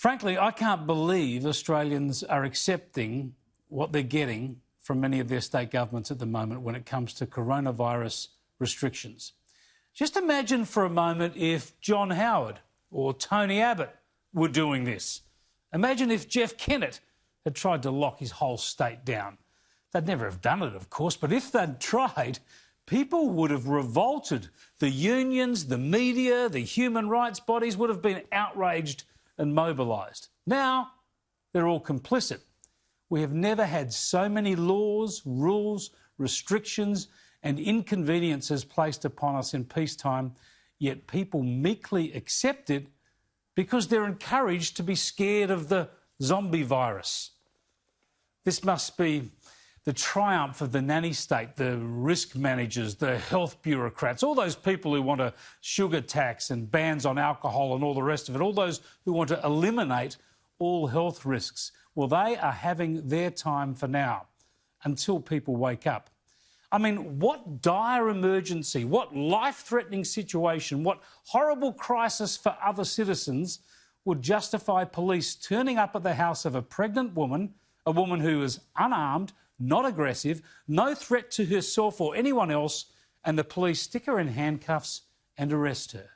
Frankly, I can't believe Australians are accepting what they're getting from many of their state governments at the moment when it comes to coronavirus restrictions. Just imagine for a moment if John Howard or Tony Abbott were doing this. Imagine if Jeff Kennett had tried to lock his whole state down. They'd never have done it, of course, but if they'd tried, people would have revolted. The unions, the media, the human rights bodies would have been outraged and mobilised. Now, they're all complicit. We have never had so many laws, rules, restrictions and inconveniences placed upon us in peacetime, yet people meekly accept it because they're encouraged to be scared of the zombie virus. This must be the triumph of the nanny state, the risk managers, the health bureaucrats, all those people who want a sugar tax and bans on alcohol and all the rest of it, all those who want to eliminate all health risks. Well, they are having their time for now, until people wake up. I mean, what dire emergency, what life-threatening situation, what horrible crisis for other citizens would justify police turning up at the house of a pregnant woman, a woman who is unarmed, not aggressive, no threat to herself or anyone else, and the police stick her in handcuffs and arrest her?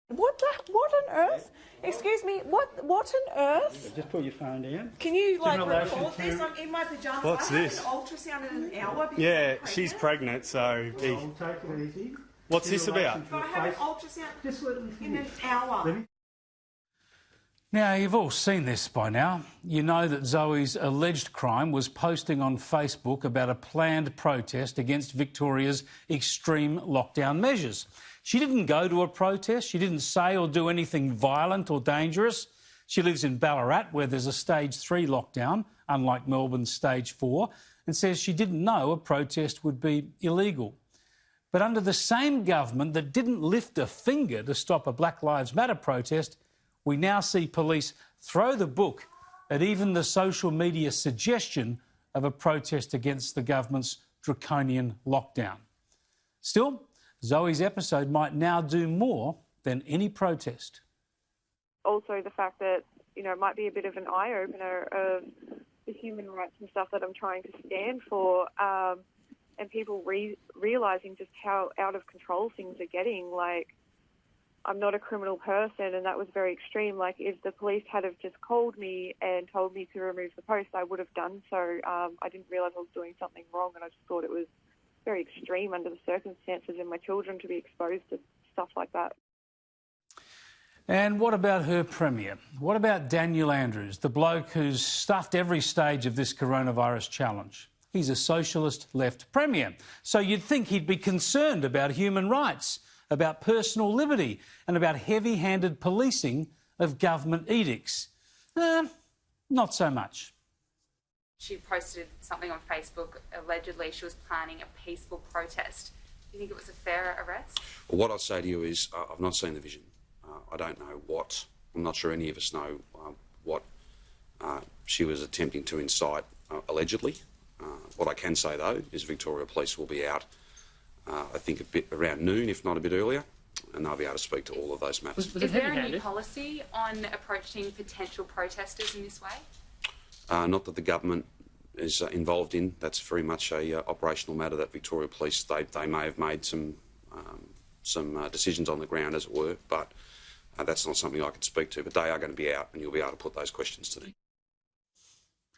What on earth? Excuse me, what on earth? Just put your phone down. Can you, record this? I'm in my pyjamas. What's this? I had an ultrasound in an hour. Yeah, she's pregnant, so... I'll take it easy. What's this about? I have an ultrasound in an hour. Now, you've all seen this by now. You know that Zoe's alleged crime was posting on Facebook about a planned protest against Victoria's extreme lockdown measures. She didn't go to a protest. She didn't say or do anything violent or dangerous. She lives in Ballarat, where there's a stage 3 lockdown, unlike Melbourne's stage 4, and says she didn't know a protest would be illegal. But under the same government that didn't lift a finger to stop a Black Lives Matter protest, we now see police throw the book at even the social media suggestion of a protest against the government's draconian lockdown. Still, Zoe's episode might now do more than any protest. Also the fact that, it might be a bit of an eye-opener of the human rights and stuff that I'm trying to stand for, and people realising just how out of control things are getting. Like, I'm not a criminal person, and that was very extreme. Like, if the police had have just called me and told me to remove the post, I would have done so. I didn't realise I was doing something wrong, and I just thought it was very extreme under the circumstances and my children to be exposed to stuff like that. And what about her premier? What about Daniel Andrews, the bloke who's stuffed every stage of this coronavirus challenge? He's a socialist left premier, so you'd think he'd be concerned about human rights, about personal liberty and about heavy-handed policing of government edicts. Not so much. She posted something on Facebook. Allegedly, she was planning a peaceful protest. Do you think it was a fair arrest? Well, what I'd say to you is I've not seen the vision. I don't know what, I'm not sure any of us know what she was attempting to incite allegedly. What I can say, though, is Victoria Police will be out, I think, a bit around noon, if not a bit earlier, and they'll be able to speak to all of those matters. Is there a new policy on approaching potential protesters in this way? Not that the government is involved in. That's very much a operational matter that Victoria Police, they may have made some decisions on the ground, as it were, but that's not something I can speak to. But they are going to be out, and you'll be able to put those questions to them.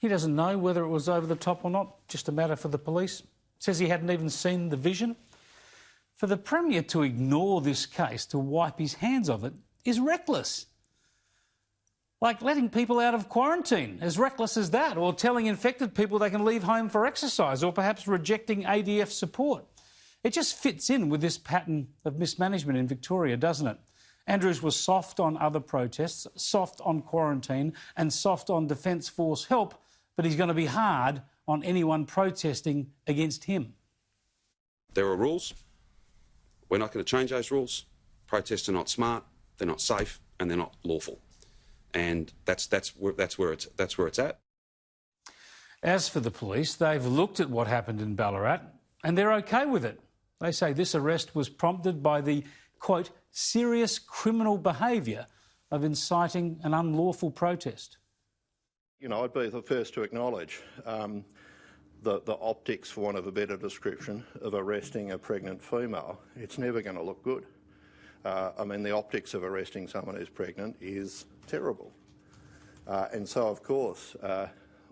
He doesn't know whether it was over the top or not, just a matter for the police. Says he hadn't even seen the vision. For the Premier to ignore this case, to wipe his hands of it, is reckless. Like letting people out of quarantine, as reckless as that, or telling infected people they can leave home for exercise, or perhaps rejecting ADF support. It just fits in with this pattern of mismanagement in Victoria, doesn't it? Andrews was soft on other protests, soft on quarantine and soft on Defence Force help, but he's going to be hard on anyone protesting against him. There are rules. We're not going to change those rules. Protests are not smart, they're not safe, and they're not lawful. And that's where it's at. As for the police, they've looked at what happened in Ballarat and they're okay with it. They say this arrest was prompted by the, quote, serious criminal behaviour of inciting an unlawful protest. You know, I'd be the first to acknowledge the optics, for want of a better description, of arresting a pregnant female. It's never going to look good. I mean, the optics of arresting someone who's pregnant is terrible. And so, of course,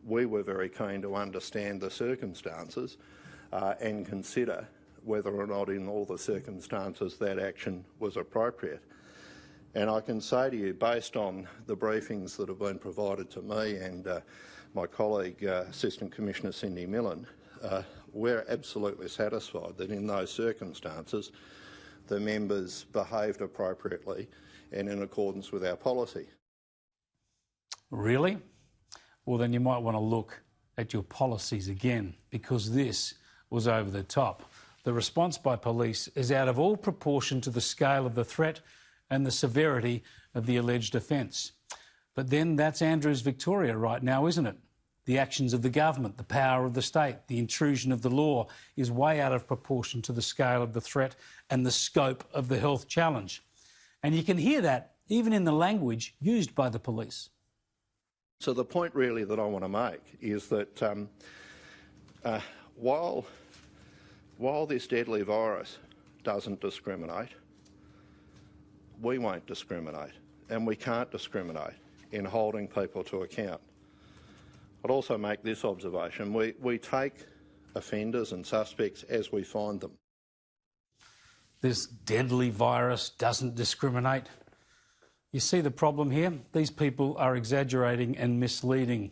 we were very keen to understand the circumstances and consider whether or not in all the circumstances that action was appropriate. And I can say to you, based on the briefings that have been provided to me and my colleague, Assistant Commissioner Cindy Millen, we're absolutely satisfied that in those circumstances the members behaved appropriately and in accordance with our policy. Really? Well, then you might want to look at your policies again, because this was over the top. The response by police is out of all proportion to the scale of the threat and the severity of the alleged offence. But then that's Andrew's Victoria right now, isn't it? The actions of the government, the power of the state, the intrusion of the law is way out of proportion to the scale of the threat and the scope of the health challenge. And you can hear that even in the language used by the police. So the point really that I want to make is that while this deadly virus doesn't discriminate, we won't discriminate, and we can't discriminate in holding people to account. I'd also make this observation. We take offenders and suspects as we find them. This deadly virus doesn't discriminate. You see the problem here? These people are exaggerating and misleading.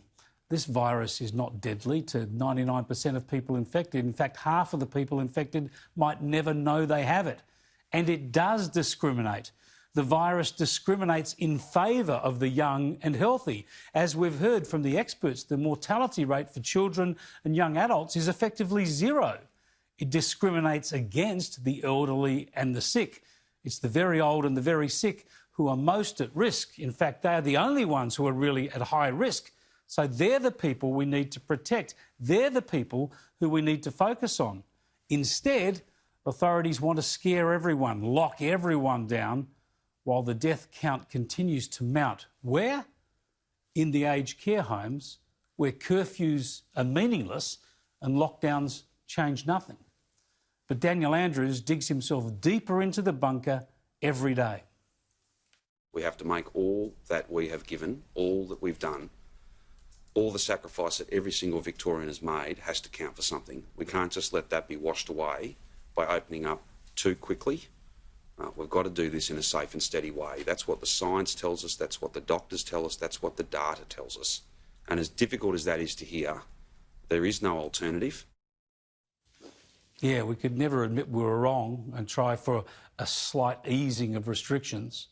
This virus is not deadly to 99% of people infected. In fact, half of the people infected might never know they have it. And it does discriminate. The virus discriminates in favour of the young and healthy. As we've heard from the experts, the mortality rate for children and young adults is effectively zero. It discriminates against the elderly and the sick. It's the very old and the very sick who are most at risk. In fact, they are the only ones who are really at high risk. So they're the people we need to protect. They're the people who we need to focus on. Instead, authorities want to scare everyone, lock everyone down, while the death count continues to mount. Where? In the aged care homes, where curfews are meaningless and lockdowns change nothing. But Daniel Andrews digs himself deeper into the bunker every day. We have to make all that we have given, all that we've done, all the sacrifice that every single Victorian has made has to count for something. We can't just let that be washed away by opening up too quickly. We've got to do this in a safe and steady way. That's what the science tells us, that's what the doctors tell us, that's what the data tells us. And as difficult as that is to hear, there is no alternative. Yeah, we could never admit we were wrong and try for a slight easing of restrictions.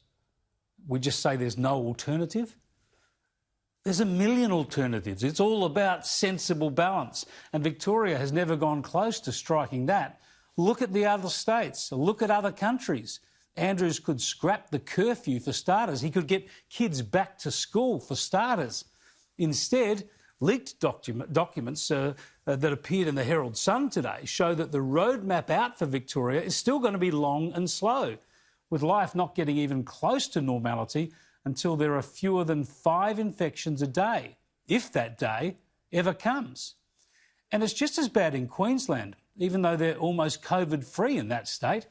We just say there's no alternative. There's a million alternatives. It's all about sensible balance. And Victoria has never gone close to striking that. Look at the other states. Look at other countries. Andrews could scrap the curfew for starters. He could get kids back to school for starters. Instead, leaked documents that appeared in the Herald Sun today show that the roadmap out for Victoria is still going to be long and slow, with life not getting even close to normality until there are fewer than 5 infections a day, if that day ever comes. And it's just as bad in Queensland, even though they're almost COVID-free in that state.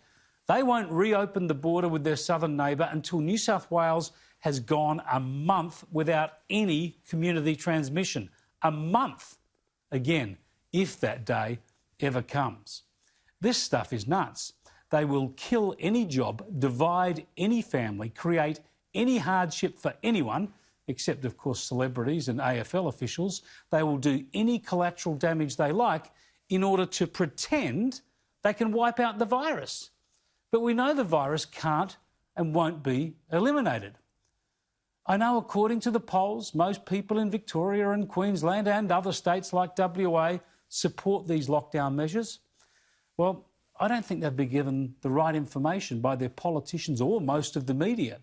They won't reopen the border with their southern neighbour until New South Wales has gone a month without any community transmission. A month. Again, if that day ever comes. This stuff is nuts. They will kill any job, divide any family, create any hardship for anyone, except, of course, celebrities and AFL officials. They will do any collateral damage they like in order to pretend they can wipe out the virus. But we know the virus can't and won't be eliminated. I know, according to the polls, most people in Victoria and Queensland and other states like WA support these lockdown measures. Well, I don't think they've been given the right information by their politicians or most of the media.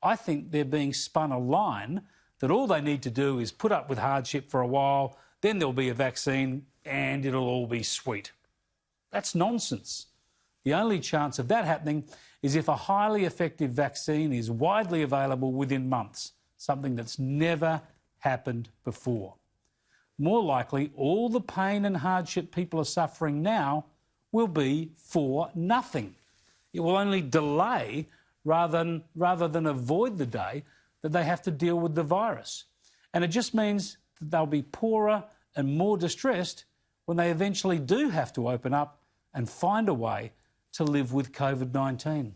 I think they're being spun a line that all they need to do is put up with hardship for a while, then there'll be a vaccine and it'll all be sweet. That's nonsense. The only chance of that happening is if a highly effective vaccine is widely available within months, something that's never happened before. More likely, all the pain and hardship people are suffering now will be for nothing. It will only delay rather than avoid the day that they have to deal with the virus. And it just means that they'll be poorer and more distressed when they eventually do have to open up and find a way to live with COVID-19.